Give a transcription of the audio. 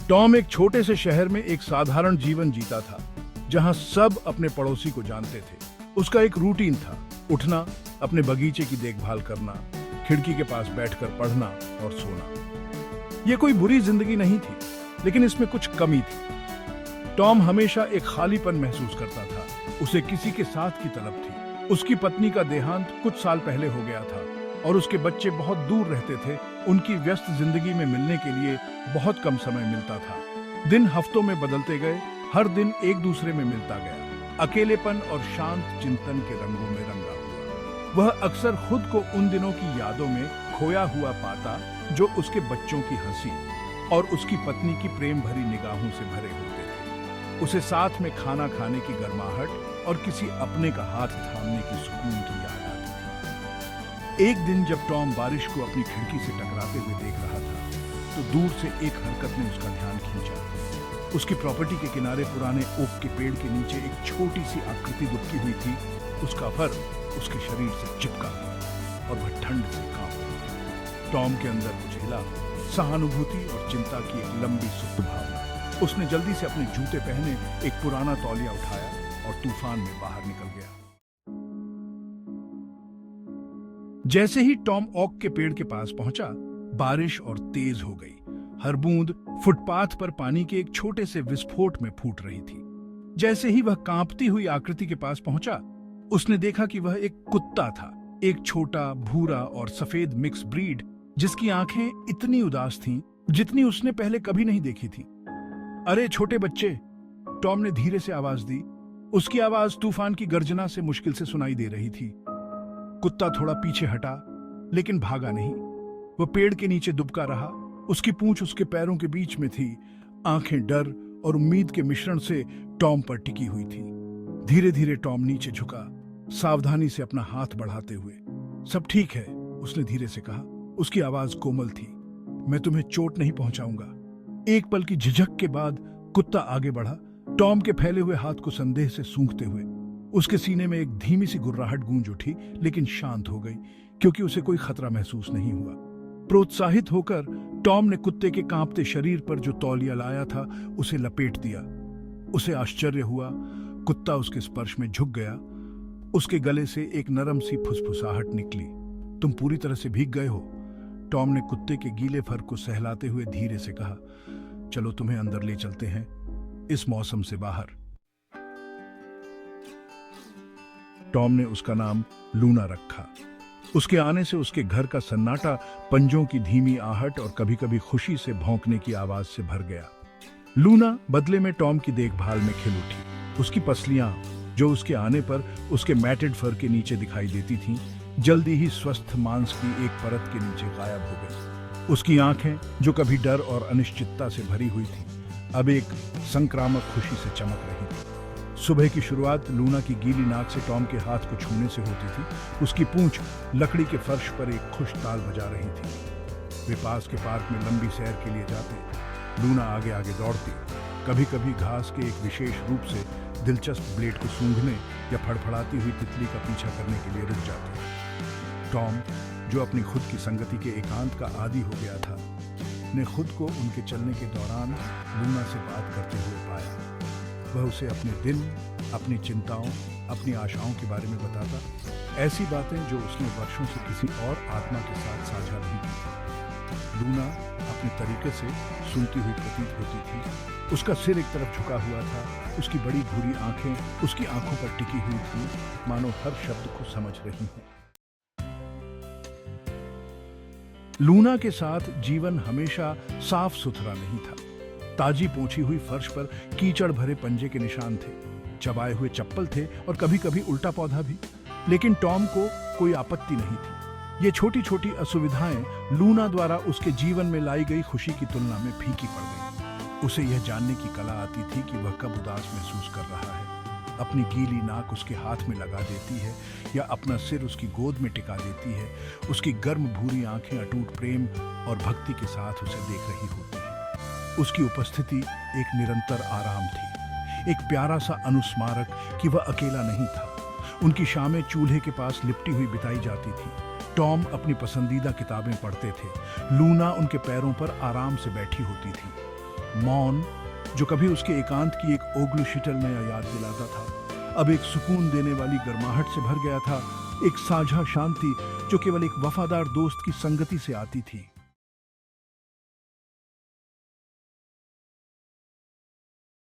Tom एक छोटे से शहर में एक साधारण जीवन जीता था, जहां सब अपने पड़ोसी को जानते थे। उसका एक रूटीन था, उठना, अपने बगीचे की देखभाल करना, खिड़की के पास बैठकर पढ़ना और सोना। यह कोई बुरी जिंदगी नहीं थी, लेकिन इसमें कुछ कमी थी। टॉम हमेशा एक खालीपन महसूस करता था। उसे किसी के साथ की तलब थी। उसकी पत्नी का देहांत कुछ साल पहले हो गया था और उसके बच्चे बहुत दूर रहते थे। उनकी व्यस्त जिंदगी में मिलने के लिए बहुत कम समय मिलता था। दिन हफ्तों में बदलते गए, हर दिन एक दूसरे में मिलता गया। अकेलेपन और शांत चिंतन के रंगों में रंगा हुआ वह अक्सर खुद को उन दिनों की यादों में खोया हुआ पाता, जो उसके बच्चों की हंसी और उसकी पत्नी की प्रेम भरी निगाहों से भरे होते थे। उसे साथ में खाना खाने की गर्माहट और किसी अपने का हाथ थामने की सुकून की याद आती थी। एक दिन जब टॉम बारिश को अपनी खिड़की से टकराते हुए देख रहा था, तो दूर से एक हरकत ने उसका ध्यान खींचा। उसकी प्रॉपर्टी के किनारे पुराने ओक के पेड़ के नीचे एक छोटी सी आकृति दुबकी हुई थी। उसका फर उसके शरीर से चिपका हुआ और वह ठंड से कांप रहा। टॉम के अंदर कुछ हिला, सहानुभूति और चिंता की एक लंबी सुप्त भावना। उसने जल्दी से अपने जूते पहने, एक पुराना तौलिया उठाया और तूफान में बाहर निकल गया। जैसे ही टॉम ओक के पेड़ के पास पहुंचा, बारिश और तेज हो गई। हर बूंद फुटपाथ पर पानी के एक छोटे से विस्फोट में फूट रही थी। जैसे ही वह कांपती हुई आकृति के पास पहुंचा, उसने देखा कि वह एक कुत्ता था, एक छोटा भूरा और सफेद मिक्स ब्रीड, जिसकी आंखें इतनी उदास थीं जितनी उसने पहले कभी नहीं देखी थी। अरे छोटे बच्चे, टॉम ने धीरे से आवाज दी। उसकी आवाज तूफान की गर्जना से मुश्किल से सुनाई दे रही थी। कुत्ता थोड़ा पीछे हटा, लेकिन भागा नहीं। वह पेड़ के नीचे दुबका रहा। उसकी पूंछ उसके पैरों के बीच में थी। आंखें डर और उम्मीद के मिश्रण से टॉम पर टिकी हुई थी। धीरे धीरे टॉम नीचे झुका, सावधानी से अपना हाथ बढ़ाते हुए। सब ठीक है, उसने धीरे से कहा। उसकी आवाज कोमल थी। मैं तुम्हें चोट नहीं पहुंचाऊंगा। एक पल की झिझक के बाद कुत्ता आगे बढ़ा, टॉम के फैले हुए हाथ को संदेह से सूंघते हुए। उसके सीने में एक धीमी सी गुर्राहट गूंज उठी, लेकिन शांत हो गई, क्योंकि उसे कोई खतरा महसूस नहीं हुआ। प्रोत्साहित होकर टॉम ने कुत्ते के कांपते शरीर पर जो तौलिया लाया था, उसे लपेट दिया। उसे आश्चर्य हुआ। कुत्ता उसके स्पर्श में झुक गया। उसके गले से एक नरम सी फुसफुसाहट निकली। तुम पूरी तरह से भीग गए हो, टॉम ने कुत्ते के गीले फर को सहलाते हुए धीरे से कहा। चलो तुम्हें अंदर ले चलते हैं, इस मौसम से बाहर। टॉम ने उसका नाम लूना रखा। उसके आने से उसके घर का सन्नाटा पंजों की धीमी आहट और कभी-कभी खुशी से भौंकने की आवाज से भर गया। लूना बदले में टॉम की देखभाल में खिल उठी। उसकी पसलियां, जो उसके आने पर उसके मैटेड फर के नीचे दिखाई देती थीं, जल्दी ही स्वस्थ मांस की एक परत के नीचे गायब हो गई। उसकी आंखें, जो कभी डर और अनिश्चितता से भरी हुई थीं, अब एक संक्रामक खुशी से चमक रही थी। सुबह की शुरुआत लूना की गीली नाक से टॉम के हाथ को छूने से होती थी। उसकी पूंछ लकड़ी के फर्श पर एक खुश ताल बजा रही थी। वे पास के पार्क में लंबी सैर के लिए जाते। लूना आगे आगे दौड़ती, कभी कभी घास के एक विशेष रूप से दिलचस्प ब्लेड को सूंघने या फड़फड़ाती हुई तितली का पीछा करने के लिए रुक जाती। टॉम, जो अपनी खुद की संगति के एकांत का आदी हो गया था, ने खुद को उनके चलने के दौरान लूना से बात करते हुए पाया। वह उसे अपने दिन, अपनी चिंताओं, अपनी आशाओं के बारे में बताता, ऐसी बातें जो उसने वर्षों से किसी और आत्मा के साथ साझा नहीं की थी। लूना अपने तरीके से सुनती हुई प्रतीत होती थी। उसका सिर एक तरफ झुका हुआ था। उसकी बड़ी भूरी आंखें उसकी आंखों पर टिकी हुई थी, मानो हर शब्द को समझ रही हों। लूना के साथ जीवन हमेशा साफ सुथरा नहीं था। ताजी पोंछी हुई फर्श पर कीचड़ भरे पंजे के निशान थे, चबाए हुए चप्पल थे और कभी कभी उल्टा पौधा भी। लेकिन टॉम को कोई आपत्ति नहीं थी। ये छोटी छोटी असुविधाएं लूना द्वारा उसके जीवन में लाई गई खुशी की तुलना में फीकी पड़ गई। उसे यह जानने की कला आती थी कि वह कब उदास महसूस कर रहा है, अपनी गीली नाक उसके हाथ में लगा देती है या अपना सिर उसकी गोद में टिका देती है। उसकी गर्म भूरी आंखें अटूट प्रेम और भक्ति के साथ उसे देख रही होती हैं। उसकी उपस्थिति एक निरंतर आराम थी, एक प्यारा सा अनुस्मारक कि वह अकेला नहीं था। उनकी शामें चूल्हे के पास लिपटी हुई बिताई जाती थी। टॉम अपनी पसंदीदा किताबें पढ़ते थे। लूना उनके पैरों पर आराम से बैठी होती थी। मौन, जो कभी उसके एकांत की एक ओगलू शीतल नया याद दिलाता था, अब एक सुकून देने वाली गर्माहट से भर गया था, एक साझा शांति जो केवल एक वफादार दोस्त की संगति से आती थी।